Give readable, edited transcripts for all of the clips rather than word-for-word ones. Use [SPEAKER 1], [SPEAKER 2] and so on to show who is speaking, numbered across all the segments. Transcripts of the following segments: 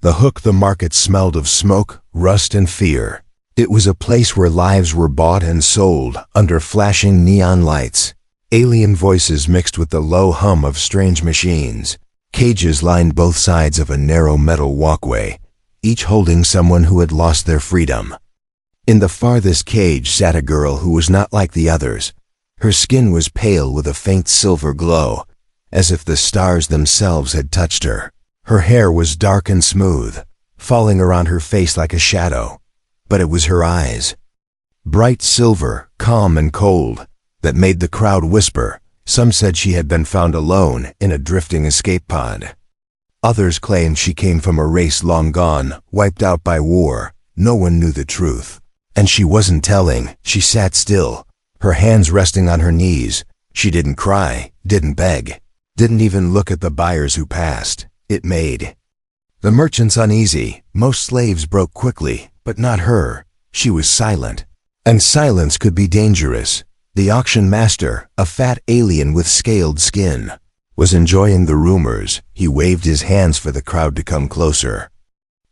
[SPEAKER 1] The hook the market smelled of smoke, rust, and fear. It was a place where lives were bought and sold under flashing neon lights. Alien voices mixed with the low hum of strange machines. Cages lined both sides of a narrow metal walkway, each holding someone who had lost their freedom. In the farthest cage sat a girl who was not like the others. Her skin was pale with a faint silver glow, as if the stars themselves had touched her. Her hair was dark and smooth, falling around her face like a shadow. But it was her eyes, bright silver, calm and cold, that made the crowd whisper. Some said she had been found alone in a drifting escape pod. Others claimed she came from a race long gone, wiped out by war. No one knew the truth. And she wasn't telling. She sat still, her hands resting on her knees. She didn't cry, didn't beg, didn't even look at the buyers who passed. It made the merchants uneasy. Most slaves broke quickly, but not her. She was silent. And silence could be dangerous. The auction master, a fat alien with scaled skin, was enjoying the rumors. He waved his hands for the crowd to come closer.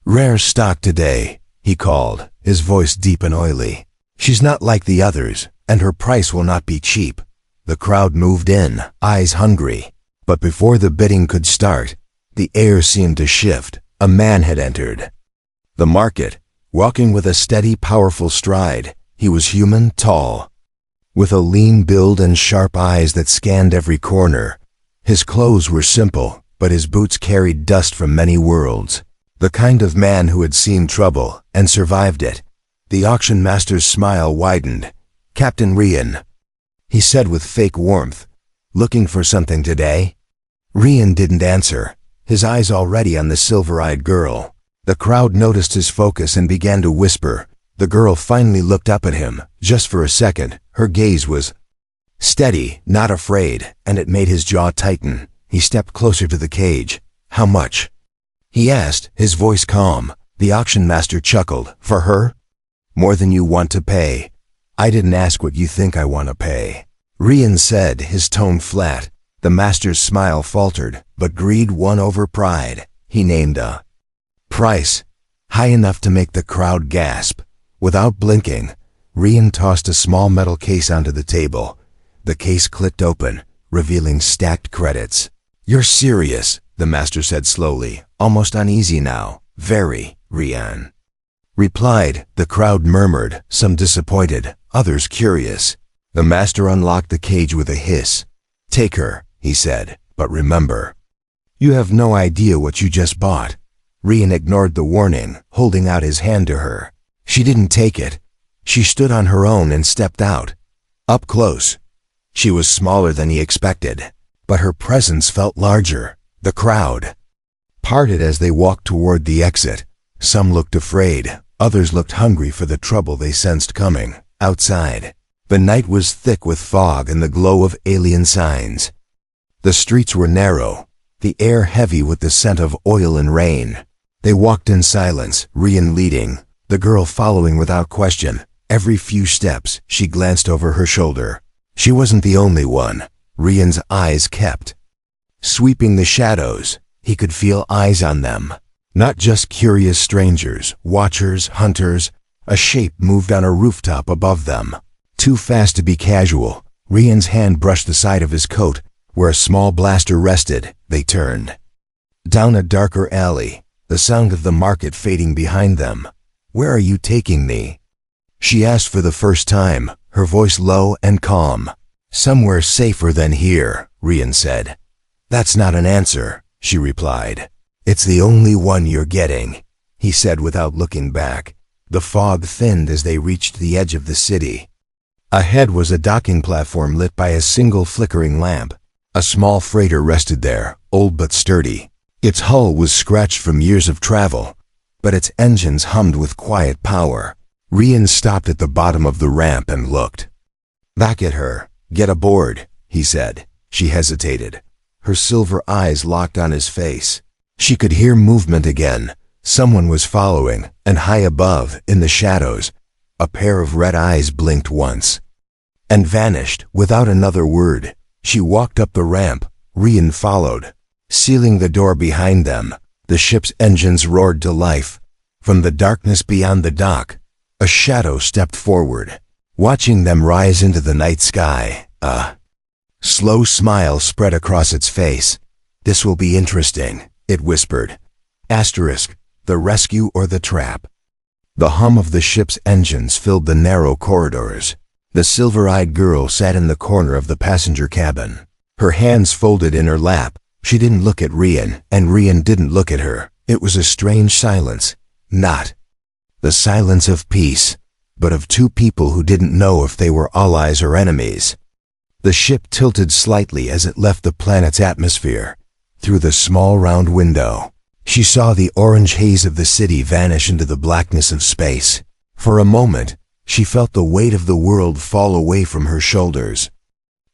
[SPEAKER 1] "Rare stock today," he called, his voice deep and oily. "She's not like the others, and her price will not be cheap." The crowd moved in, eyes hungry. But before the bidding could start, the air seemed to shift. A man had entered the market, walking with a steady, powerful stride. He was human, tall, with a lean build and sharp eyes that scanned every corner. His clothes were simple, but his boots carried dust from many worlds. The kind of man who had seen trouble and survived it. The auction master's smile widened. "Captain Rian," he said with fake warmth. "Looking for something today?" Rian didn't answer, his eyes already on the silver-eyed girl. The crowd noticed his focus and began to whisper. The girl finally looked up at him, just for a second. Her gaze was steady, not afraid, and it made his jaw tighten. He stepped closer to the cage. "How much?" he asked, his voice calm. The auction master chuckled. "For her? More than you want to pay." "I didn't ask what you think I want to pay," Rian said, his tone flat. The master's smile faltered, but greed won over pride. He named a price, high enough to make the crowd gasp. Without blinking, Rian tossed a small metal case onto the table. The case clicked open, revealing stacked credits. "You're serious," the master said slowly, almost uneasy now. "Very," Rian replied. The crowd murmured, some disappointed, others curious. The master unlocked the cage with a hiss. "Take her," he said, "but remember, you have no idea what you just bought." Rian ignored the warning, holding out his hand to her. She didn't take it. She stood on her own and stepped out. Up close, she was smaller than he expected, but her presence felt larger. The crowd parted as they walked toward the exit. Some looked afraid, others looked hungry for the trouble they sensed coming. Outside, the night was thick with fog and the glow of alien signs. The streets were narrow, the air heavy with the scent of oil and rain. They walked in silence, Rian leading, the girl following without question. Every few steps, she glanced over her shoulder. She wasn't the only one. Rian's eyes kept sweeping the shadows. He could feel eyes on them. Not just curious strangers, watchers, hunters. A shape moved on a rooftop above them. Too fast to be casual, Rian's hand brushed the side of his coat, where a small blaster rested. They turned down a darker alley, the sound of the market fading behind them. "Where are you taking me?" she asked for the first time, her voice low and calm. "Somewhere safer than here," Rian said. "That's not an answer," she replied. "It's the only one you're getting," he said without looking back. The fog thinned as they reached the edge of the city. Ahead was a docking platform lit by a single flickering lamp. A small freighter rested there, old but sturdy. Its hull was scratched from years of travel, but its engines hummed with quiet power. Rian stopped at the bottom of the ramp and looked back at her. "Get aboard," he said. She hesitated. Her silver eyes locked on his face. She could hear movement again. Someone was following, and high above, in the shadows, a pair of red eyes blinked once and vanished without another word. She walked up the ramp. Rian followed. Sealing the door behind them, The ship's engines roared to life. From the darkness beyond the dock, a shadow stepped forward, watching them rise into the night sky. A slow smile spread across its face. "This will be interesting," it whispered. Asterisk, the rescue or the trap. The hum of the ship's engines filled the narrow corridors. The silver-eyed girl sat in the corner of the passenger cabin, her hands folded in her lap. She didn't look at Rian, and Rian didn't look at her. It was a strange silence. Not the silence of peace, but of two people who didn't know if they were allies or enemies. The ship tilted slightly as it left the planet's atmosphere. Through the small round window, she saw the orange haze of the city vanish into the blackness of space. For a moment, she felt the weight of the world fall away from her shoulders.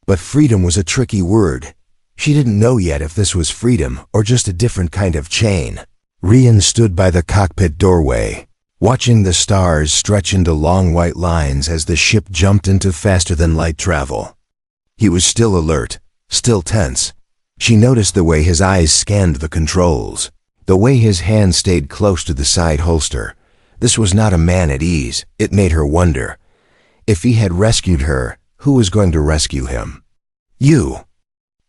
[SPEAKER 1] But freedom was a tricky word. She didn't know yet if this was freedom or just a different kind of chain. Rian stood by the cockpit doorway, watching the stars stretch into long white lines as the ship jumped into faster-than-light travel. He was still alert, still tense. She noticed the way his eyes scanned the controls, the way his hand stayed close to the side holster. This was not a man at ease. It made her wonder. If he had rescued her, who was going to rescue him? "You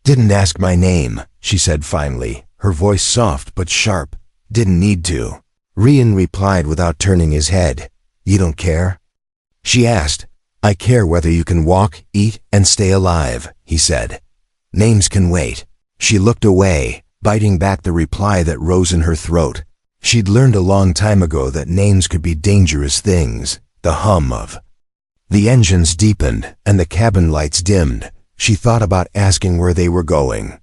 [SPEAKER 1] didn't ask my name," she said finally, her voice soft but sharp. "Didn't need to." Rian replied without turning his head. "You don't care?" She asked. "I care whether you can walk, eat, and stay alive," he said. "Names can wait." She looked away, biting back the reply that rose in her throat. She'd learned a long time ago that names could be dangerous things. The hum of the engines deepened, and the cabin lights dimmed. She thought about asking where they were going,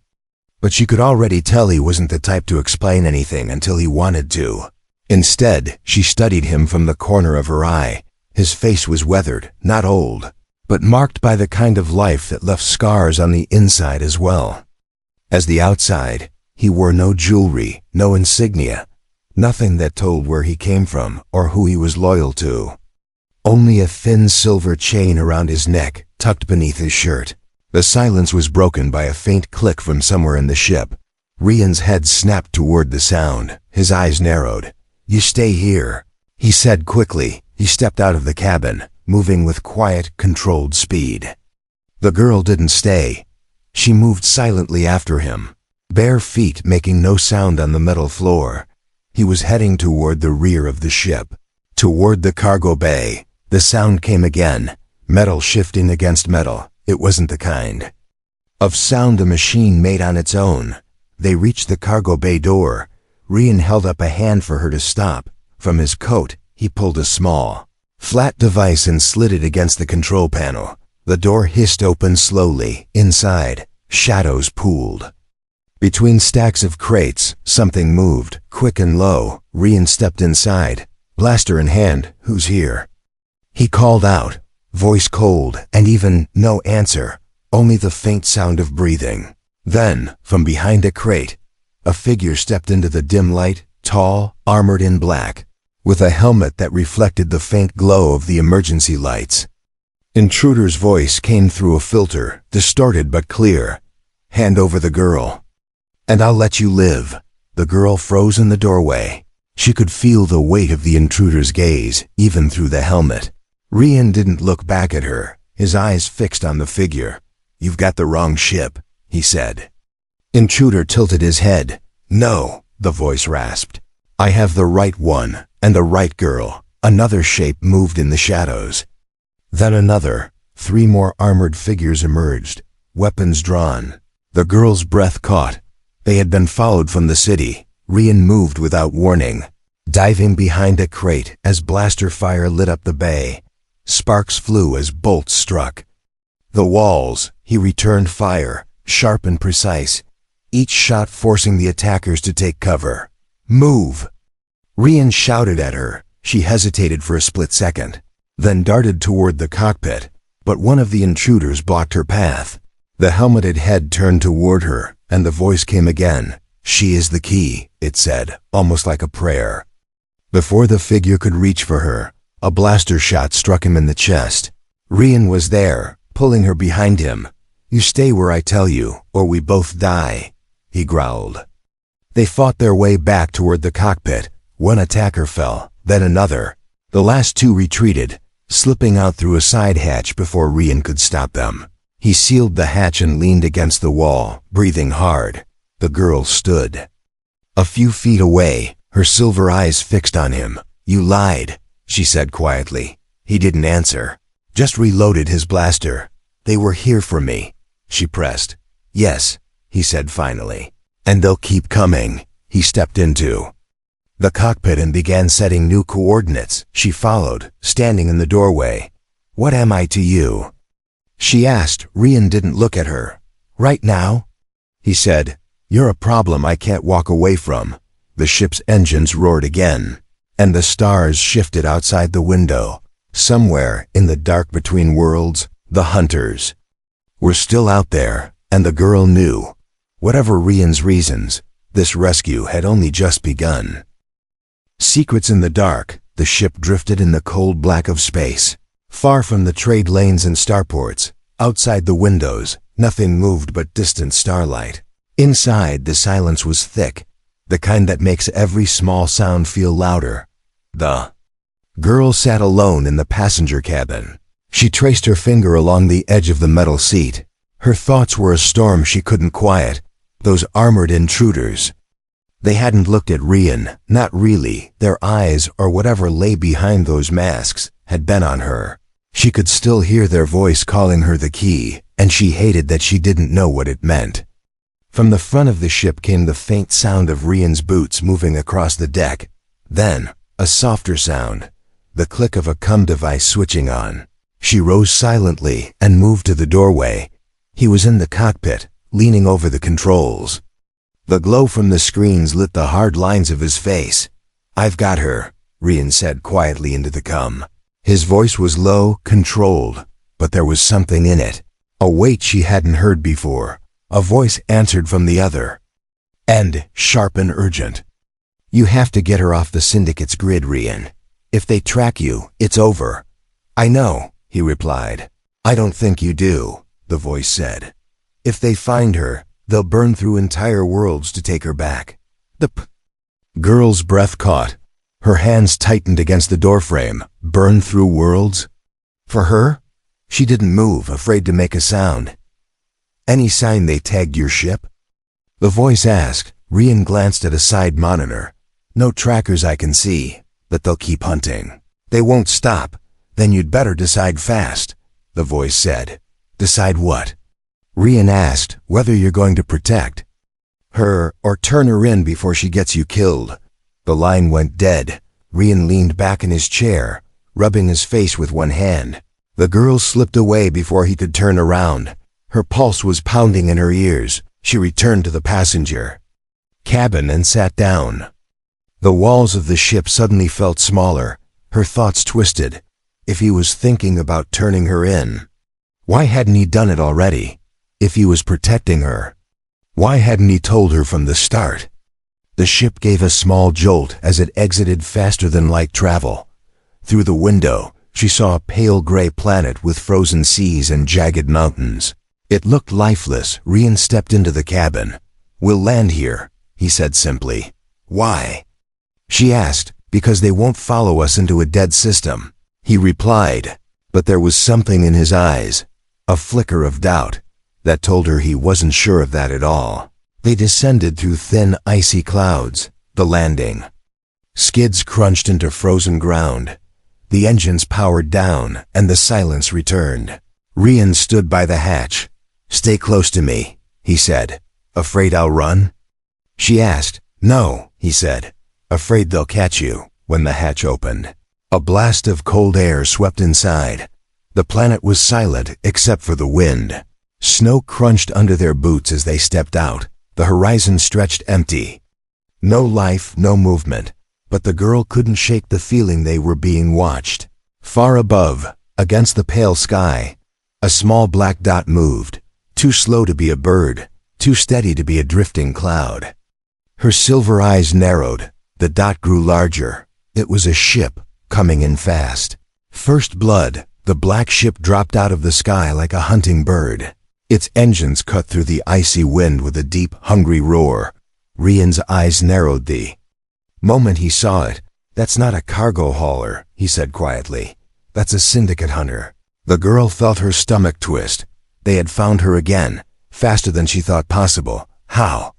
[SPEAKER 1] but she could already tell he wasn't the type to explain anything until he wanted to. Instead, she studied him from the corner of her eye. His face was weathered, not old, but marked by the kind of life that left scars on the inside as well. As the outside, he wore no jewelry, no insignia, nothing that told where he came from or who he was loyal to. Only a thin silver chain around his neck, tucked beneath his shirt. The silence was broken by a faint click from somewhere in the ship. Rian's head snapped toward the sound. His eyes narrowed. "You stay here," he said quickly. He stepped out of the cabin, moving with quiet, controlled speed. The girl didn't stay. She moved silently after him, bare feet making no sound on the metal floor. He was heading toward the rear of the ship, toward the cargo bay. The sound came again, metal shifting against metal. It wasn't the kind of sound a machine made on its own. They reached the cargo bay door. Rian held up a hand for her to stop. From his coat, he pulled a small, flat device and slid it against the control panel. The door hissed open slowly. Inside, shadows pooled. Between stacks of crates, something moved, quick and low. Rian stepped inside, blaster in hand. "Who's here?" He called out, voice cold, and even no answer, only the faint sound of breathing. Then, from behind a crate, a figure stepped into the dim light, tall, armored in black, with a helmet that reflected the faint glow of the emergency lights. Intruder's voice came through a filter, distorted but clear. "Hand over the girl, and I'll let you live." The girl froze in the doorway. She could feel the weight of the intruder's gaze, even through the helmet. Rian didn't look back at her, his eyes fixed on the figure. "You've got the wrong ship," he said. Intruder tilted his head. "No," the voice rasped. "I have the right one, and the right girl." Another shape moved in the shadows. Then another. 3 more armored figures emerged, weapons drawn. The girl's breath caught. They had been followed from the city. Rian moved without warning, diving behind a crate as blaster fire lit up the bay. Sparks flew as bolts struck the walls. He returned fire, sharp and precise, each shot forcing the attackers to take cover. "Move!" Rian shouted at her. She hesitated for a split second, then darted toward the cockpit, but one of the intruders blocked her path. The helmeted head turned toward her, and the voice came again. "She is the key," it said, almost like a prayer. Before the figure could reach for her, a blaster shot struck him in the chest. Rian was there, pulling her behind him. "You stay where I tell you, or we both die," he growled. They fought their way back toward the cockpit. One attacker fell, then another. The last two retreated, slipping out through a side hatch before Rian could stop them. He sealed the hatch and leaned against the wall, breathing hard. The girl stood. A few feet away, her silver eyes fixed on him. "You lied," she said quietly. He didn't answer, just reloaded his blaster. "They were here for me," she pressed. "Yes," he said finally. "And they'll keep coming." He stepped into the cockpit and began setting new coordinates. She followed, standing in the doorway. "What am I to you?" she asked. Rian didn't look at her. "Right now?" he said. "You're a problem I can't walk away from." The ship's engines roared again, and the stars shifted outside the window. Somewhere in the dark between worlds, the hunters were still out there, and the girl knew. Whatever Rian's reasons, this rescue had only just begun. Secrets in the dark, the ship drifted in the cold black of space. Far from the trade lanes and starports, outside the windows, nothing moved but distant starlight. Inside, the silence was thick, the kind that makes every small sound feel louder. The girl sat alone in the passenger cabin. She traced her finger along the edge of the metal seat. Her thoughts were a storm she couldn't quiet. Those armored intruders. They hadn't looked at Rian, not really. Their eyes, or whatever lay behind those masks, had been on her. She could still hear their voice calling her the key, and she hated that she didn't know what it meant. From the front of the ship came the faint sound of Rian's boots moving across the deck. Then, a softer sound, the click of a comm device switching on. She rose silently and moved to the doorway. He was in the cockpit, leaning over the controls. The glow from the screens lit the hard lines of his face. "I've got her," Rian said quietly into the comm. His voice was low, controlled, but there was something in it, a weight she hadn't heard before. A voice answered from the other, and sharp and urgent. "You have to get her off the Syndicate's grid, Rian. If they track you, it's over." "I know," he replied. "I don't think you do," the voice said. "If they find her, they'll burn through entire worlds to take her back." The girl's breath caught. Her hands tightened against the doorframe. Burn through worlds? For her? She didn't move, afraid to make a sound. "Any sign they tagged your ship?" the voice asked. Rian glanced at a side monitor. "No trackers I can see, but they'll keep hunting. They won't stop. Then you'd better decide fast," the voice said. "Decide what?" Rian asked. "Whether you're going to protect her or turn her in before she gets you killed." The line went dead. Rian leaned back in his chair, rubbing his face with one hand. The girl slipped away before he could turn around. Her pulse was pounding in her ears. She returned to the passenger cabin and sat down. The walls of the ship suddenly felt smaller. Her thoughts twisted. If he was thinking about turning her in, why hadn't he done it already? If he was protecting her, why hadn't he told her from the start? The ship gave a small jolt as it exited faster than light travel. Through the window, she saw a pale gray planet with frozen seas and jagged mountains. It looked lifeless. Rian stepped into the cabin. "We'll land here," he said simply. "Why?" she asked. "Because they won't follow us into a dead system," he replied. But there was something in his eyes, a flicker of doubt, that told her he wasn't sure of that at all. They descended through thin, icy clouds. The landing skids crunched into frozen ground. The engines powered down, and the silence returned. Rian stood by the hatch. "Stay close to me," he said. "Afraid I'll run?" she asked. "No," he said. "Afraid they'll catch you." When the hatch opened, a blast of cold air swept inside. The planet was silent except for the wind. Snow crunched under their boots as they stepped out. The horizon stretched empty. No life, no movement. But the girl couldn't shake the feeling they were being watched. Far above, against the pale sky, a small black dot moved, too slow to be a bird, too steady to be a drifting cloud. Her silver eyes narrowed. The dot grew larger. It was a ship, coming in fast. First blood, the black ship dropped out of the sky like a hunting bird. Its engines cut through the icy wind with a deep, hungry roar. Rian's eyes narrowed the moment he saw it. "That's not a cargo hauler," he said quietly. "That's a syndicate hunter." The girl felt her stomach twist. They had found her again, faster than she thought possible. "How?"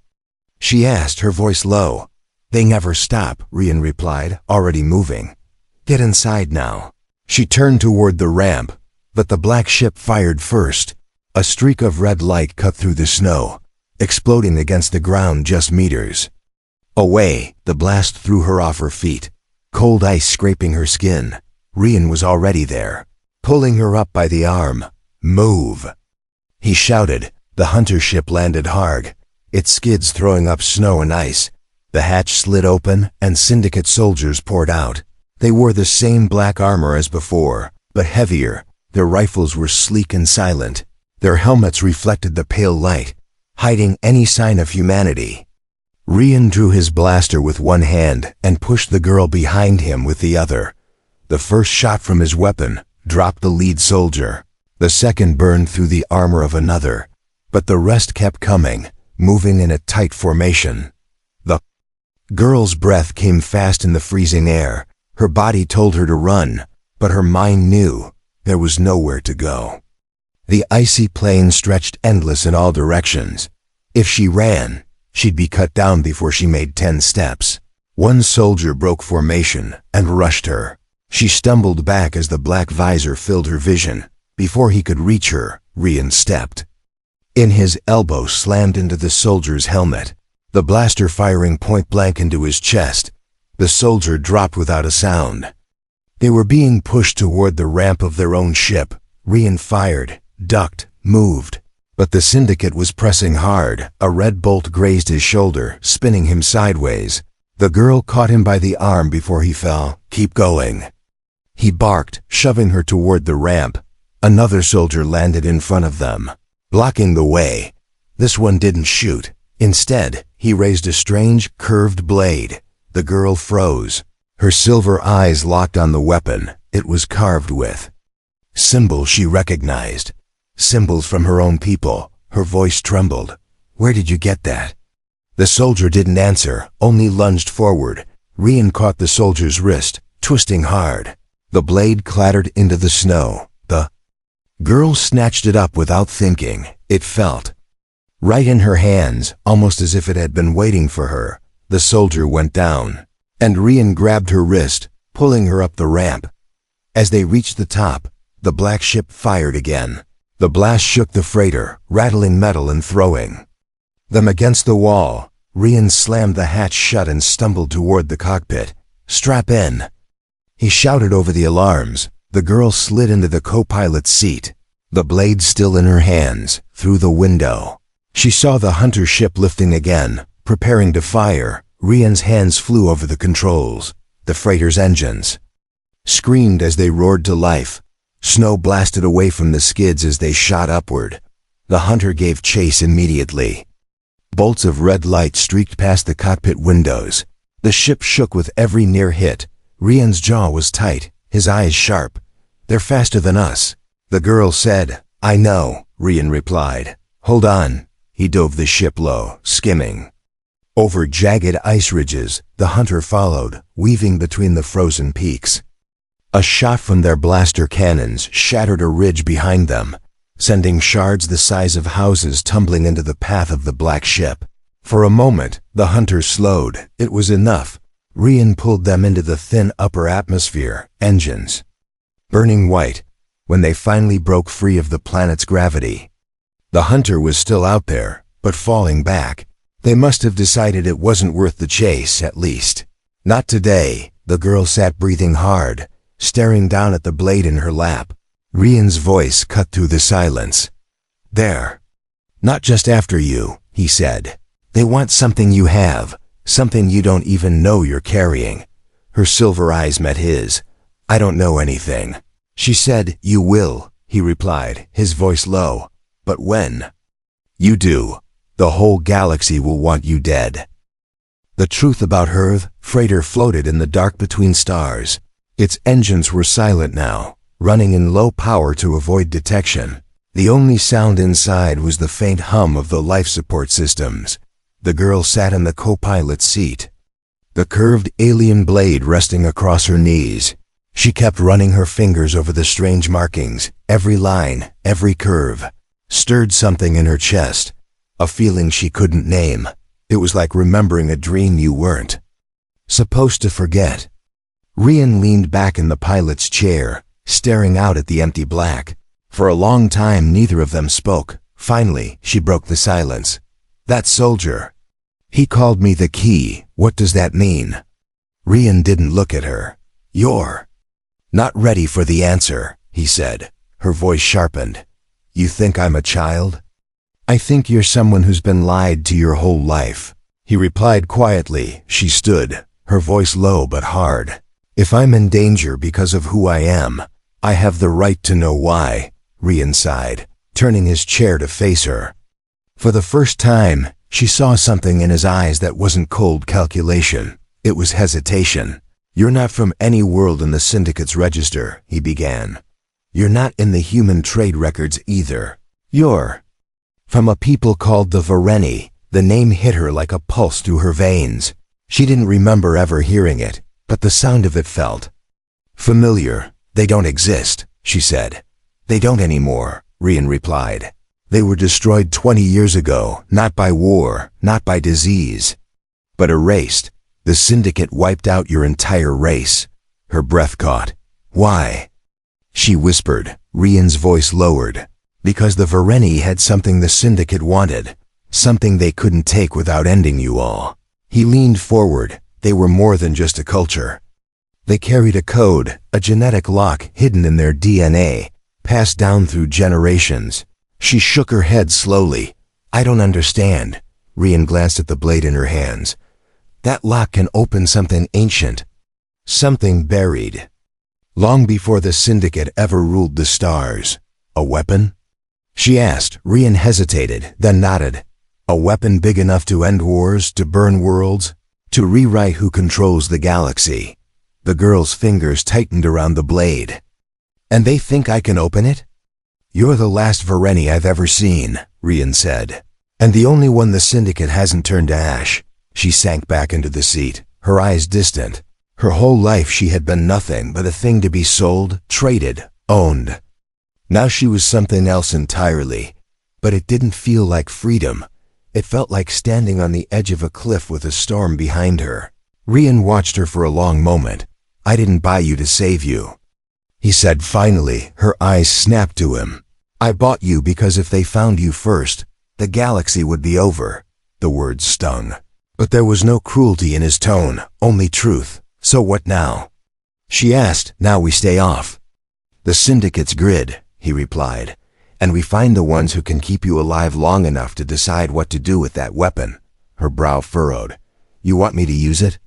[SPEAKER 1] she asked, her voice low. "They never stop," Rian replied, already moving. "Get inside now." She turned toward the ramp, but the black ship fired first. A streak of red light cut through the snow, exploding against the ground just meters away. The blast threw her off her feet, cold ice scraping her skin. Rian was already there, pulling her up by the arm. "Move," he shouted. The hunter ship landed hard, its skids throwing up snow and ice. The hatch slid open and syndicate soldiers poured out. They wore the same black armor as before, but heavier. Their rifles were sleek and silent. Their helmets reflected the pale light, hiding any sign of humanity. Rian drew his blaster with one hand and pushed the girl behind him with the other. The first shot from his weapon dropped the lead soldier. The second burned through the armor of another, but the rest kept coming, moving in a tight formation. The girl's breath came fast in the freezing air. Her body told her to run, but her mind knew there was nowhere to go. The icy plain stretched endless in all directions. If she ran, she'd be cut down before she made 10 steps. One soldier broke formation and rushed her. She stumbled back as the black visor filled her vision. Before he could reach her, Rian stepped in. His elbow slammed into the soldier's helmet, the blaster firing point blank into his chest. The soldier dropped without a sound. They were being pushed toward the ramp of their own ship. Rian fired, ducked, moved. But the syndicate was pressing hard. A red bolt grazed his shoulder, spinning him sideways. The girl caught him by the arm before he fell. "Keep going," he barked, shoving her toward the ramp. Another soldier landed in front of them, blocking the way. This one didn't shoot. Instead, he raised a strange, curved blade. The girl froze. Her silver eyes locked on the weapon. It was carved with symbols she recognized. Symbols from her own people. Her voice trembled. "Where did you get that?" The soldier didn't answer, only lunged forward. Rian caught the soldier's wrist, twisting hard. The blade clattered into the snow. The girl snatched it up without thinking. It felt right in her hands, almost as if it had been waiting for her. The soldier went down, and Rian grabbed her wrist, pulling her up the ramp. As they reached the top, the black ship fired again. The blast shook the freighter, rattling metal and throwing them against the wall. Rian slammed the hatch shut and stumbled toward the cockpit. "Strap in," he shouted over the alarms. The girl slid into the co-pilot's seat, the blade still in her hands, through the window. She saw the hunter ship lifting again, preparing to fire. Rian's hands flew over the controls. The freighter's engines screamed as they roared to life. Snow blasted away from the skids as they shot upward. The hunter gave chase immediately. Bolts of red light streaked past the cockpit windows. The ship shook with every near hit. Rian's jaw was tight, his eyes sharp. "They're faster than us," the girl said. "I know," Rian replied. "Hold on." He dove the ship low, skimming over jagged ice ridges. The hunter followed, weaving between the frozen peaks. A shot from their blaster cannons shattered a ridge behind them, sending shards the size of houses tumbling into the path of the black ship. For a moment, the hunter slowed. It was enough. Rian pulled them into the thin upper atmosphere, engines burning white, when they finally broke free of the planet's gravity. The hunter was still out there, but falling back. They must have decided it wasn't worth the chase, at least. Not today. The girl sat breathing hard, staring down at the blade in her lap. Rian's voice cut through the silence. "There. Not just after you," he said. "They want something you have, something you don't even know you're carrying." Her silver eyes met his. "I don't know anything," she said. "You will," he replied, his voice low. "But when you do, the whole galaxy will want you dead." The truth about her freighter floated in the dark between stars. Its engines were silent now, running in low power to avoid detection. The only sound inside was the faint hum of the life support systems. The girl sat in the co-pilot's seat, the curved alien blade resting across her knees. She kept running her fingers over the strange markings. Every line, every curve, stirred something in her chest, a feeling she couldn't name. It was like remembering a dream you weren't supposed to forget. Rian leaned back in the pilot's chair, staring out at the empty black. For a long time, neither of them spoke. Finally, she broke the silence. "That soldier. He called me the key. What does that mean?" Rian didn't look at her. "You're not ready for the answer," he said. Her voice sharpened. "You think I'm a child?" "I think you're someone who's been lied to your whole life," he replied quietly. She stood, her voice low but hard. "If I'm in danger because of who I am, I have the right to know why," Rian sighed, turning his chair to face her. For the first time, she saw something in his eyes that wasn't cold calculation. It was hesitation. "You're not from any world in the Syndicate's register," he began. "You're not in the human trade records either. You're from a people called the Vareni." The name hit her like a pulse through her veins. She didn't remember ever hearing it, but the sound of it felt familiar. "They don't exist," she said. "They don't anymore," Rian replied. "They were destroyed 20 years ago, not by war, not by disease, but erased. The Syndicate wiped out your entire race." Her breath caught. "Why?" she whispered. Rian's voice lowered. "Because the Vareni had something the Syndicate wanted, something they couldn't take without ending you all." He leaned forward. They were more than just a culture. They carried a code, a genetic lock hidden in their DNA, passed down through generations. She shook her head slowly. "I don't understand." Rian glanced at the blade in her hands. "That lock can open something ancient, something buried, long before the Syndicate ever ruled the stars." "A weapon?" she asked. Rian hesitated, then nodded. "A weapon big enough to end wars, to burn worlds, to rewrite who controls the galaxy." The girl's fingers tightened around the blade. "And they think I can open it?" "You're the last Vareni I've ever seen," Rian said. "And the only one the Syndicate hasn't turned to ash." She sank back into the seat, her eyes distant. Her whole life she had been nothing but a thing to be sold, traded, owned. Now she was something else entirely. But it didn't feel like freedom. It felt like standing on the edge of a cliff with a storm behind her. Rian watched her for a long moment. "I didn't buy you to save you," he said finally. Her eyes snapped to him. "I bought you because if they found you first, the galaxy would be over." The words stung. But there was no cruelty in his tone, only truth. "So what now?" she asked. "Now we stay off the Syndicate's grid," he replied, "and we find the ones who can keep you alive long enough to decide what to do with that weapon." Her brow furrowed. "You want me to use it?"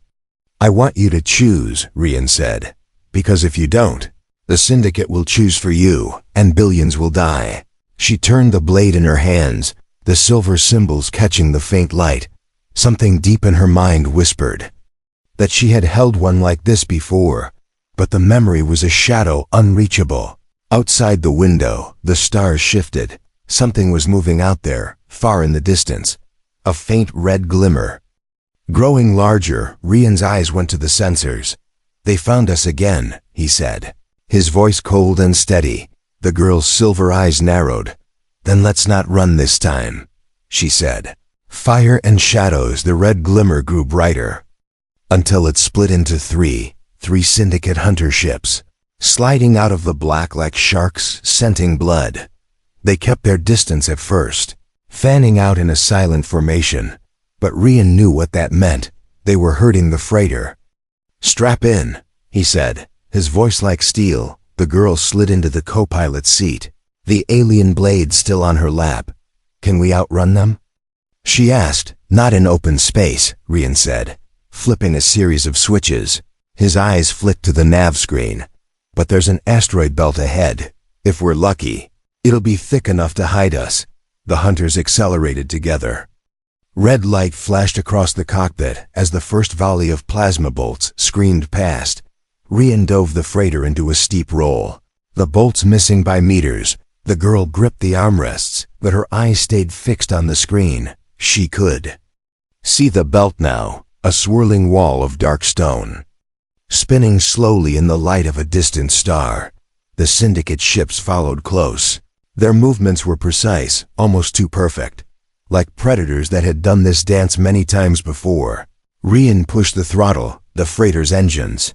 [SPEAKER 1] "I want you to choose," Rian said. "Because if you don't, the Syndicate will choose for you, and billions will die." She turned the blade in her hands, the silver symbols catching the faint light. Something deep in her mind whispered that she had held one like this before, but the memory was a shadow unreachable. Outside the window, the stars shifted. Something was moving out there, far in the distance. A faint red glimmer. Growing larger, Rian's eyes went to the sensors. "They found us again," he said, his voice cold and steady. The girl's silver eyes narrowed. "Then let's not run this time," she said. Fire and shadows, the red glimmer grew brighter, until it split into three Syndicate hunter ships, sliding out of the black like sharks, scenting blood. They kept their distance at first, fanning out in a silent formation, but Rian knew what that meant. They were hurting the freighter. "Strap in," he said, his voice like steel. The girl slid into the co-pilot's seat, the alien blade still on her lap. "Can we outrun them?" she asked. "Not in open space," Rian said, flipping a series of switches. His eyes flicked to the nav screen. "But there's an asteroid belt ahead. If we're lucky, it'll be thick enough to hide us." The hunters accelerated together. Red light flashed across the cockpit as the first volley of plasma bolts screamed past. Rian dove the freighter into a steep roll, the bolts missing by meters. The girl gripped the armrests, but her eyes stayed fixed on the screen. She could See the belt now, a swirling wall of dark stone. Spinning slowly in the light of a distant star. The syndicate ships followed close. Their movements were precise, almost too perfect. Like predators that had done this dance many times before. Rian pushed the throttle, the freighter's engines.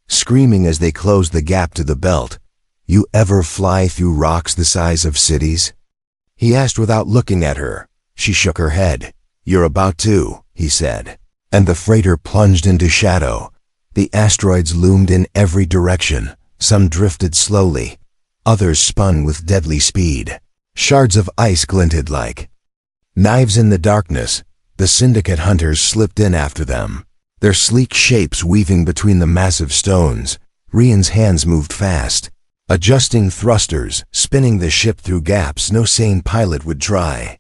[SPEAKER 1] Screaming as they closed the gap to the belt. You ever fly through rocks the size of cities? He asked without looking at her. She shook her head. You're about to, he said. And the freighter plunged into shadow. The asteroids loomed in every direction. Some drifted slowly. Others spun with deadly speed. Shards of ice glinted like knives in the darkness. The syndicate hunters slipped in after them. Their sleek shapes weaving between the massive stones. Rian's hands moved fast. Adjusting thrusters, spinning the ship through gaps no sane pilot would try.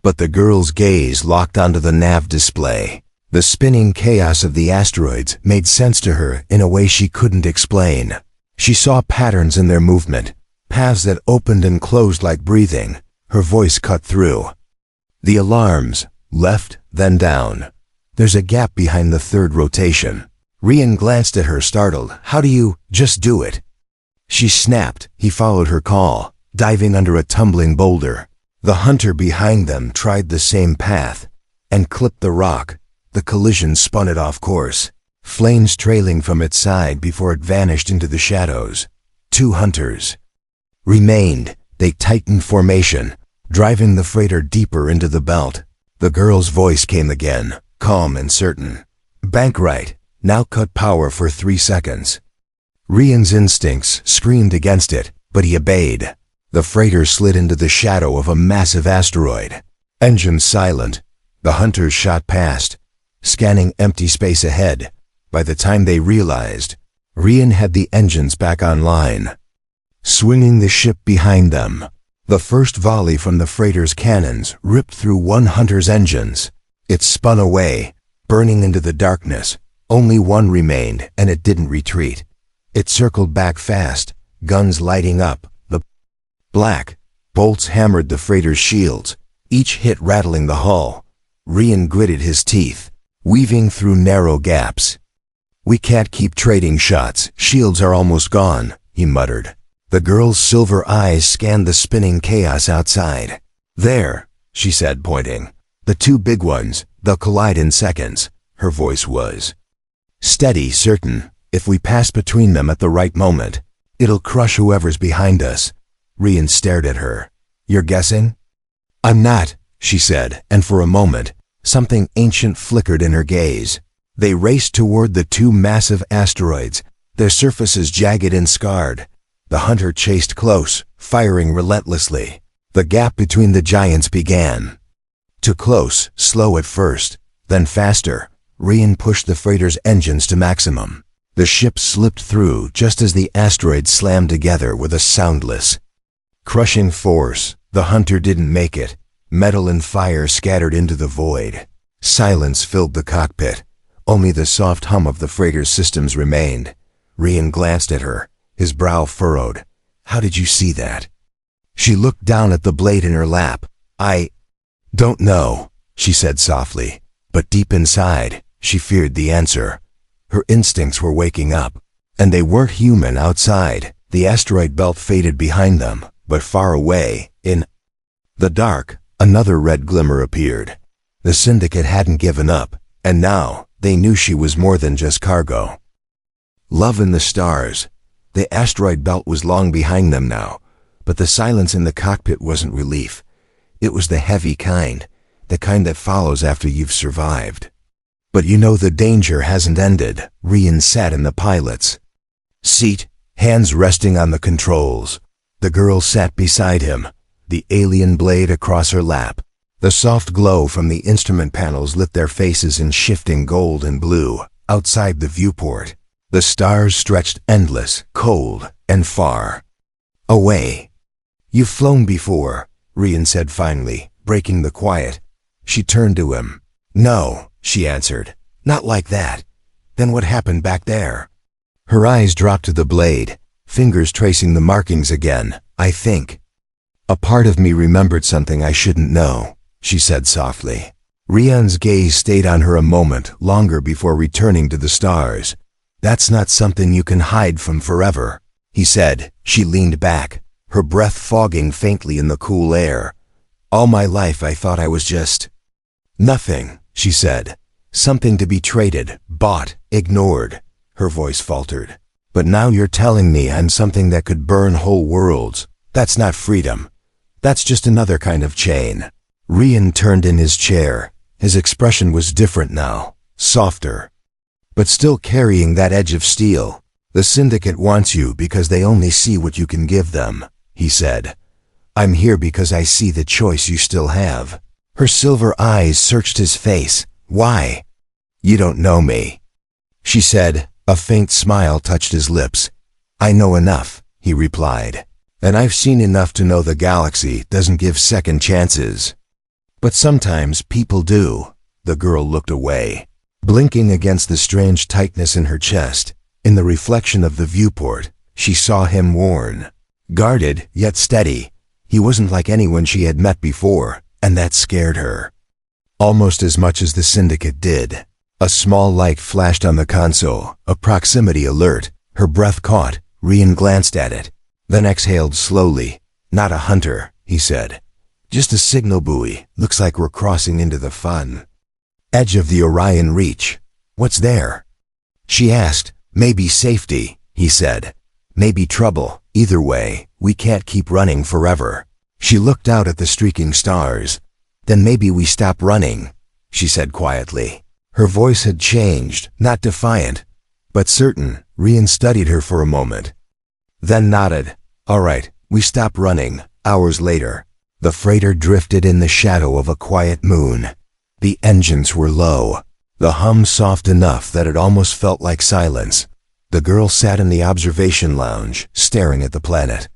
[SPEAKER 1] But the girl's gaze locked onto the nav display. The spinning chaos of the asteroids made sense to her in a way she couldn't explain. She saw patterns in their movement, paths that opened and closed like breathing. Her voice cut through. The alarms, left, then down. There's a gap behind the third rotation. Rian glanced at her, startled. How do you just do it? She snapped. He followed her call, diving under a tumbling boulder. The hunter behind them tried the same path and clipped the rock. The collision spun it off course, flames trailing from its side before it vanished into the shadows. 2 hunters remained. They tightened formation, driving the freighter deeper into the belt. The girl's voice came again, calm and certain. Bank right. Now cut power for 3 seconds. Rian's instincts screamed against it, but he obeyed. The freighter slid into the shadow of a massive asteroid. Engines silent. The hunters shot past, scanning empty space ahead. By the time they realized, Rian had the engines back online, swinging the ship behind them. The first volley from the freighter's cannons ripped through one hunter's engines. It spun away, burning into the darkness. Only one remained, and it didn't retreat. It circled back fast, guns lighting up. The black bolts hammered the freighter's shields, each hit rattling the hull. Rian gritted his teeth, weaving through narrow gaps. We can't keep trading shots. Shields are almost gone, he muttered. The girl's silver eyes scanned the spinning chaos outside. There, she said, pointing. The 2 big ones, they'll collide in seconds. Her voice was steady, certain. If we pass between them at the right moment, it'll crush whoever's behind us. Rian stared at her. You're guessing? I'm not, she said, and for a moment, something ancient flickered in her gaze. They raced toward the 2 massive asteroids, their surfaces jagged and scarred. The hunter chased close, firing relentlessly. The gap between the giants began to close, slow at first, then faster. Rian pushed the freighter's engines to maximum. The ship slipped through just as the asteroids slammed together with a soundless, crushing force. The hunter didn't make it. Metal and fire scattered into the void. Silence filled the cockpit. Only the soft hum of the freighter's systems remained. Rian glanced at her, his brow furrowed. How did you see that? She looked down at the blade in her lap. I don't know, she said softly, but deep inside, she feared the answer. Her instincts were waking up, and they weren't human outside. The asteroid belt faded behind them, but far away, in the dark, another red glimmer appeared. The syndicate hadn't given up, and now they knew she was more than just cargo. Love in the stars. The asteroid belt was long behind them now, but the silence in the cockpit wasn't relief. It was the heavy kind, the kind that follows after you've survived. But you know the danger hasn't ended. Rian sat in the pilot's seat, hands resting on the controls. The girl sat beside him, the alien blade across her lap. The soft glow from the instrument panels lit their faces in shifting gold and blue. Outside the viewport, the stars stretched endless, cold, and far away. You've flown before, Rian said finally, breaking the quiet. She turned to him. No, she answered. Not like that. Then what happened back there? Her eyes dropped to the blade, fingers tracing the markings again. I think a part of me remembered something I shouldn't know, she said softly. Rian's gaze stayed on her a moment longer before returning to the stars. "That's not something you can hide from forever," he said. She leaned back, her breath fogging faintly in the cool air. "All my life I thought I was just nothing," she said. "Something to be traded, bought, ignored." Her voice faltered. "But now you're telling me I'm something that could burn whole worlds. That's not freedom. That's just another kind of chain." Rian turned in his chair. His expression was different now, softer, but still carrying that edge of steel. "The syndicate wants you because they only see what you can give them," he said. "I'm here because I see the choice you still have." Her silver eyes searched his face. "Why?" "You don't know me," she said. A faint smile touched his lips. "I know enough," he replied. "And I've seen enough to know the galaxy doesn't give second chances. But sometimes people do." The girl looked away, blinking against the strange tightness in her chest. In the reflection of the viewport, she saw him worn, guarded, yet steady. He wasn't like anyone she had met before, and that scared her almost as much as the syndicate did. A small light flashed on the console, a proximity alert. Her breath caught. Rian glanced at it, then exhaled slowly. "Not a hunter," he said. "Just a signal buoy. Looks like we're crossing into the fun edge of the Orion Reach." "What's there?" she asked. "Maybe safety," he said. "Maybe trouble. Either way, we can't keep running forever." She looked out at the streaking stars. "Then maybe we stop running," she said quietly. Her voice had changed, not defiant, but certain. Rian studied her for a moment, then nodded. "All right, we stop running." Hours later, the freighter drifted in the shadow of a quiet moon. The engines were low, the hum soft enough that it almost felt like silence. The girl sat in the observation lounge, staring at the planet.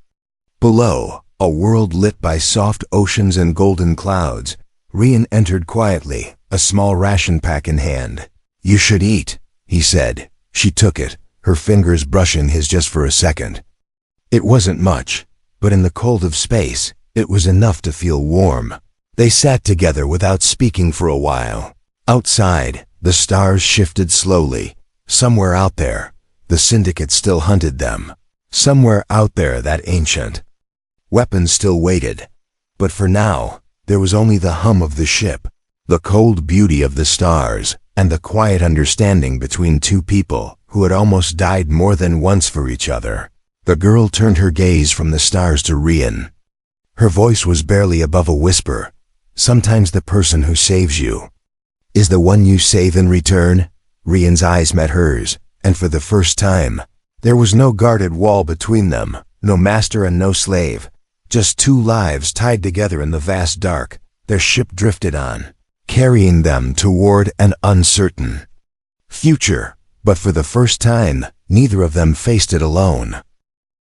[SPEAKER 1] Below, a world lit by soft oceans and golden clouds. Rian entered quietly, a small ration pack in hand. "You should eat," he said. She took it, her fingers brushing his just for a second. It wasn't much, but in the cold of space, it was enough to feel warm. They sat together without speaking for a while. Outside, the stars shifted slowly. Somewhere out there, the syndicate still hunted them. Somewhere out there, that ancient weapons still waited. But for now, there was only the hum of the ship, the cold beauty of the stars, and the quiet understanding between two people who had almost died more than once for each other. The girl turned her gaze from the stars to Rian. Her voice was barely above a whisper. "Sometimes the person who saves you is the one you save in return." Rian's eyes met hers, and for the first time, there was no guarded wall between them, no master and no slave. Just two lives tied together in the vast dark. Their ship drifted on, carrying them toward an uncertain future. But for the first time, neither of them faced it alone.